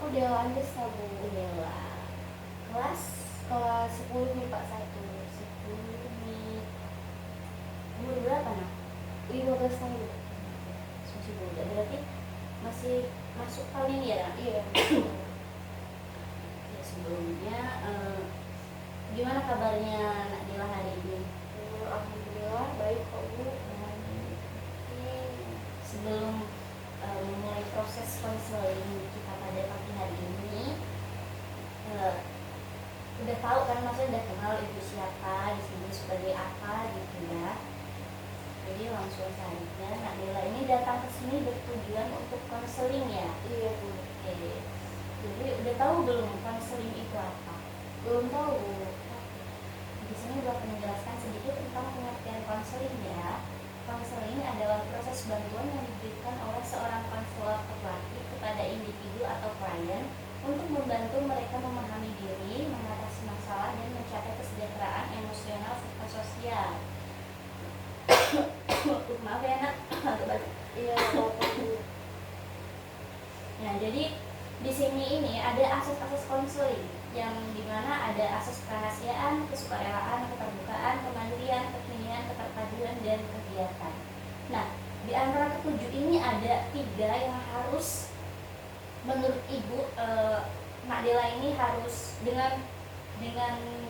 udah lanjut Bu. Udah kelas Kelas 10 nih Pak 1. 10 nih. Umur berapa nak? 15 tahun. Masih muda, berarti masih masuk tahun ini ya nak? Iya. Ya, sebelumnya gimana kabarnya Nak Dila hari ini? Alhamdulillah baik kok Bu. Sebelum memulai proses konseling kita pada pagi hari ini, udah tahu kan, maksudnya udah kenal ibu siapa, di sini sebagai apa gitu ya. Jadi langsung saja Nak Dila ini datang ke sini bertujuan untuk konseling ya. Iya Bu. Oke. Jadi udah tahu belum konseling itu apa? Belum tahu Bu. Di sini gue akan menjelaskan sedikit tentang pengertian konseling ya. Konseling adalah proses bantuan yang diberikan oleh seorang konselor terlatih kepada individu atau klien untuk membantu mereka memahami diri, mengatasi masalah, dan mencapai kesejahteraan emosional serta sosial. Maaf ya nak, agak batuk. Iya apa Bu. Nah, jadi di sini ini ada asas-asas konseling yang dimana ada asas kerahasiaan, kesukarelaan, keterbukaan, kemandirian, kekinian, keterpaduan, dan kegiatan. Nah, di antara ketujuh ini ada 3 yang harus menurut ibu Nak Dela ini harus dengan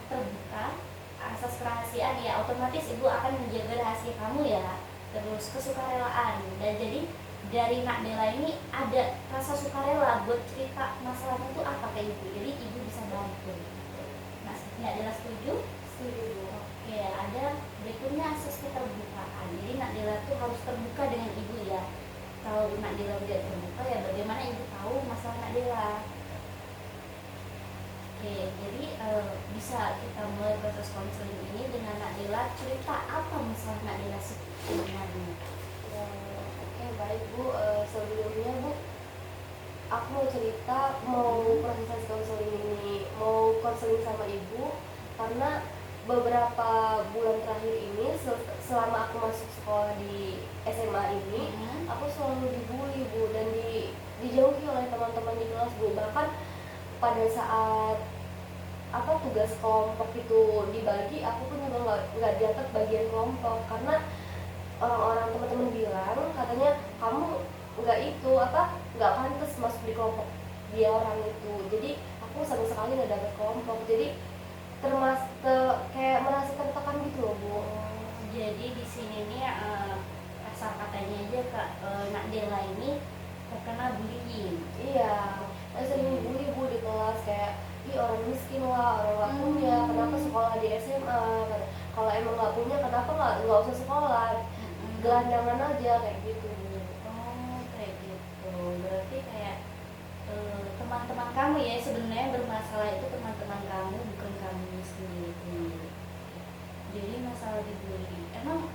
terbuka. Asas kerahasiaan ya otomatis ibu akan menjaga rahasia kamu ya. Terus kesukarelaan, dan jadi dari Nak Dela ini ada rasa sukarela buat cerita masalahnya itu apa ke ibu, jadi ibu bisa bantu. Nah, Nak Dela setuju? Setuju Bu. Oke, ada berikutnya asas keterbukaan. Jadi Nak Dela tuh harus terbuka dengan ibu ya. Kalau Nak Dela tidak terbuka ya bagaimana ibu tahu masalah Nak Dela? Oke, jadi bisa kita mulai proses konseling ini dengan Nak Dela cerita apa masalah Nak Dela sebenarnya. Oke baik Bu. Sebelumnya Bu, aku mau cerita mau proses konseling ini, mau konseling sama ibu karena beberapa bulan terakhir ini selama aku masuk sekolah di SMA ini, aku selalu dibully Bu, dan dijauhi oleh teman-teman di kelas Bu. Bahkan pada saat tugas kelompok itu dibagi, aku pun juga nggak diangkat bagian kelompok karena orang-orang teman-teman bilang katanya kamu nggak pantas masuk di kelompok dia orang itu. Jadi aku sama sekali nggak dapet kelompok, jadi kayak merasa tertekan gitu loh Bu. Jadi di sini nih asal katanya aja Kak, Nak Dela ini terkena bullying. Iya, saya sering bully Bu di kelas, kayak orang miskin lah, orang nggak punya, kenapa sekolah di SMA, kalau emang nggak punya kenapa nggak usah sekolah, gelandangan aja, kayak gitu Bu. Oh kayak gitu, berarti kayak teman-teman kamu ya sebenarnya bermasalah itu teman-teman kamu, bukan kamu sendiri. Jadi masalah dibully, emang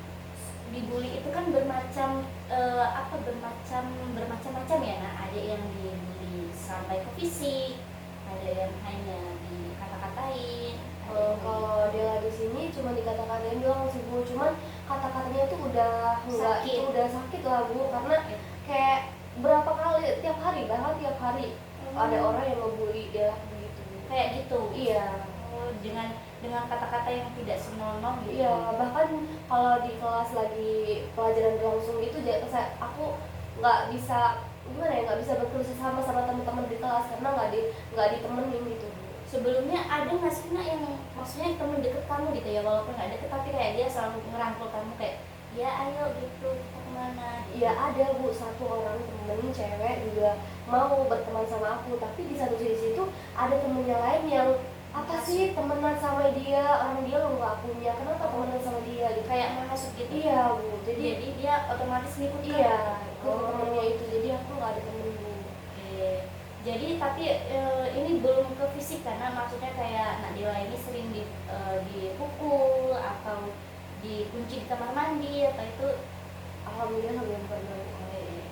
dibully itu kan bermacam-macam ya. Nah, ada yang dibully sampai ke fisik, ada yang hanya dikata-katain. Kalau dia di sini cuma dikata-katain doang sih Bu, cuman kata-katanya itu udah sakit lah Bu, karena kayak berapa kali tiap hari ada orang yang ngebully dia begitu. Kayak gitu. Iya. Oh, dengan kata-kata yang tidak senonoh gitu. Iya, bahkan kalau di kelas lagi pelajaran berlangsung itu aku nggak bisa berkerusi sama teman-teman di kelas karena nggak ditemenin gitu Bu. Sebelumnya ada nggak sih Nak yang maksudnya temen deket kamu gitu ya, walaupun nggak deket tapi kayak dia selalu ngerangkul kamu kayak ya ayo gitu kita kemana gitu. Iya ada Bu, satu orang temen cewek juga mau berteman sama aku, tapi di satu sisi itu ada temennya lain yang apa sih temenan sama dia, orang dia lo nggak punya, kenapa temenan sama dia gitu. Kayak menghasut gitu. Iya Bu, jadi dia otomatis ngikut. Iya, itu temennya itu, jadi aku nggak ada temen Bu. Oke. Jadi tapi ini belum ke fisik karena maksudnya kayak Nak Dela ini sering dipukul atau dikunci di kamar mandi atau itu. Alhamdulillah belum pernah.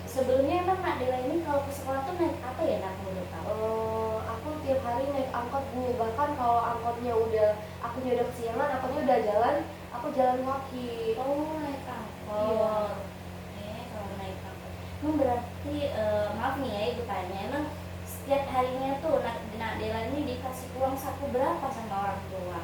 Sebelumnya emang Nak Dela ini kalau ke sekolah tuh naik apa ya Nak, boleh tahu? Aku tiap hari naik angkot Bu, bahkan kalau angkotnya akunya udah kesiangan, angkotnya udah jalan, aku jalan kaki. Oh naik angkot. Iya. Kalau naik angkot emang berarti maaf nih ya ibu tanya, emang setiap harinya tuh nak Dela ini dikasih uang saku berapa sama orang tua?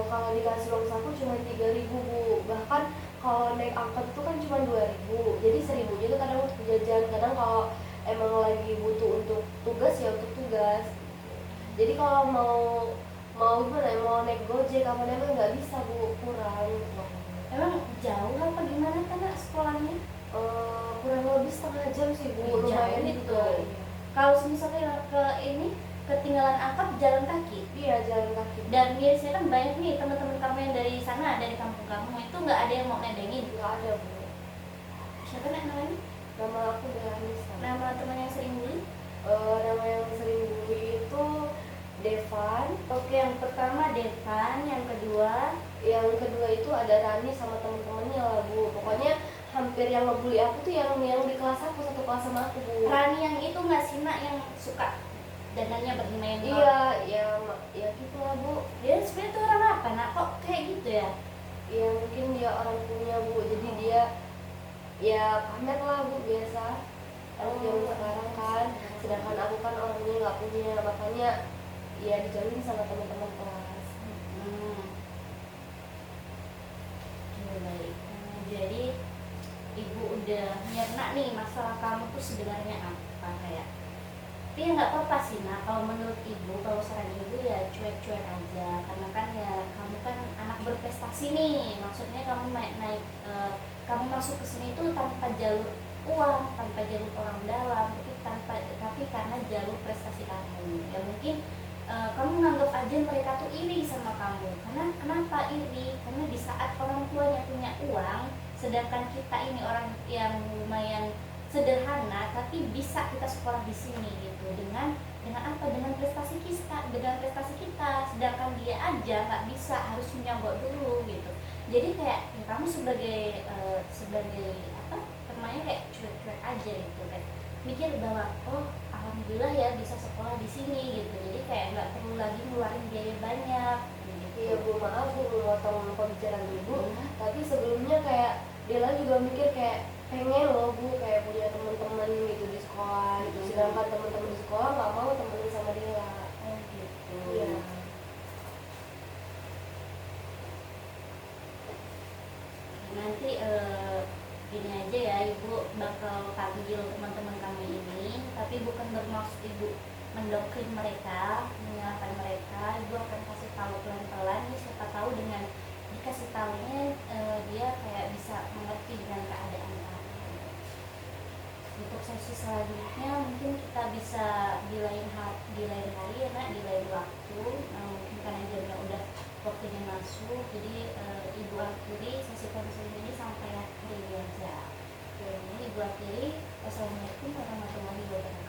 Kalau dikasih uang saku cuma 3.000 Bu, bahkan kalau naik angkot itu kan cuma 2.000, jadi 1.000 itu kadang untuk jajan, kadang kalau emang lagi butuh untuk tugas ya untuk tugas. Jadi kalau mau gimana ya, mau naik gojek apa namanya nggak bisa Bu, kurang gitu. Emang jauh apa gimana kan sekolahnya? Kurang lebih setengah jam sih Bu, lumayan Jauh itu. gitu. Kalau misalnya ke ini ketinggalan angkot jalan kaki. Iya, jalan kaki. Dan biasanya kan banyak nih teman-teman kamu yang dari sana, dari kampung kamu itu nggak ada yang mau nedengin. Nggak ada Bu. Siapa namanya? Nama aku Delanisa. Nama teman yang sering bully? Nama yang sering bully itu Devan. Oke, yang pertama Devan, yang kedua Itu ada Rani sama temen-temennya lah Bu. Pokoknya hampir yang ngebully aku tuh yang di kelas aku, satu kelas sama aku Bu. Rani yang itu nggak sih nak yang suka dandannya bermain? Iya, ya gitu lah Bu. Dia sebenarnya tuh orang apa nak kok kayak gitu ya? Ya mungkin dia orang punya Bu, jadi dia ya pamer lah Bu, biasa. Anak zaman sekarang kan, sedangkan aku kan orangnya nggak punya, makanya ya dijauhin sama teman-teman kelas. Baik. Jadi ibu udah nyerna nih masalah kamu tuh sebenarnya apa kayak. Tapi ya nggak apa-apa sih nak, kalau menurut ibu, kalau saran ibu ya cuek-cuek aja, karena kan ya kamu kan anak berprestasi nih, maksudnya kamu naik kamu masuk ke sini itu tanpa jalur uang, tanpa jalur orang dalam, tapi karena jalur prestasi kamu. Ya mungkin kamu nganggap aja mereka tuh iri sama kamu. Karena kenapa iri? Karena di saat orang tuanya punya uang, sedangkan kita ini orang yang lumayan sederhana tapi bisa kita sekolah di sini gitu, dengan apa, dengan prestasi kita, sedangkan dia aja nggak bisa, harus menyogok dulu gitu. Jadi kayak ya kamu sebagai apa namanya, kayak cuek-cuek aja gitu, kayak mikir bahwa oh alhamdulillah ya bisa sekolah di sini gitu, jadi kayak nggak perlu lagi ngeluarin biaya banyak gitu. Iya Bu, maaf Bu memotong pembicaraan Ibu, tapi sebelumnya kayak Dela juga mikir kayak pengen loh Bu kayak punya teman-teman gitu di sekolah gitu, sedangkan teman-teman di sekolah nggak mau temenin sama Dela. Oh gitu. Iya. Nanti gini aja ya, ibu bakal panggil teman-teman kami ini, tapi bukan bermaksud ibu mendoktrin mereka, menyalahkan mereka. Ibu akan kasih tahu pelan-pelan, siapa tahu dengan dikasih tahunya dia kayak bisa mengerti dengan keadaan kamu. Untuk sesi selanjutnya mungkin kita bisa di lain hari ya nak, di lain waktu. Mungkin karena jamnya udah waktunya masuk, jadi ibu akhiri sesi konseling ini sampai hari ini aja. Oke, ini ibu akhiri. Wassalamualaikum warahmatullahi wabarakatuh.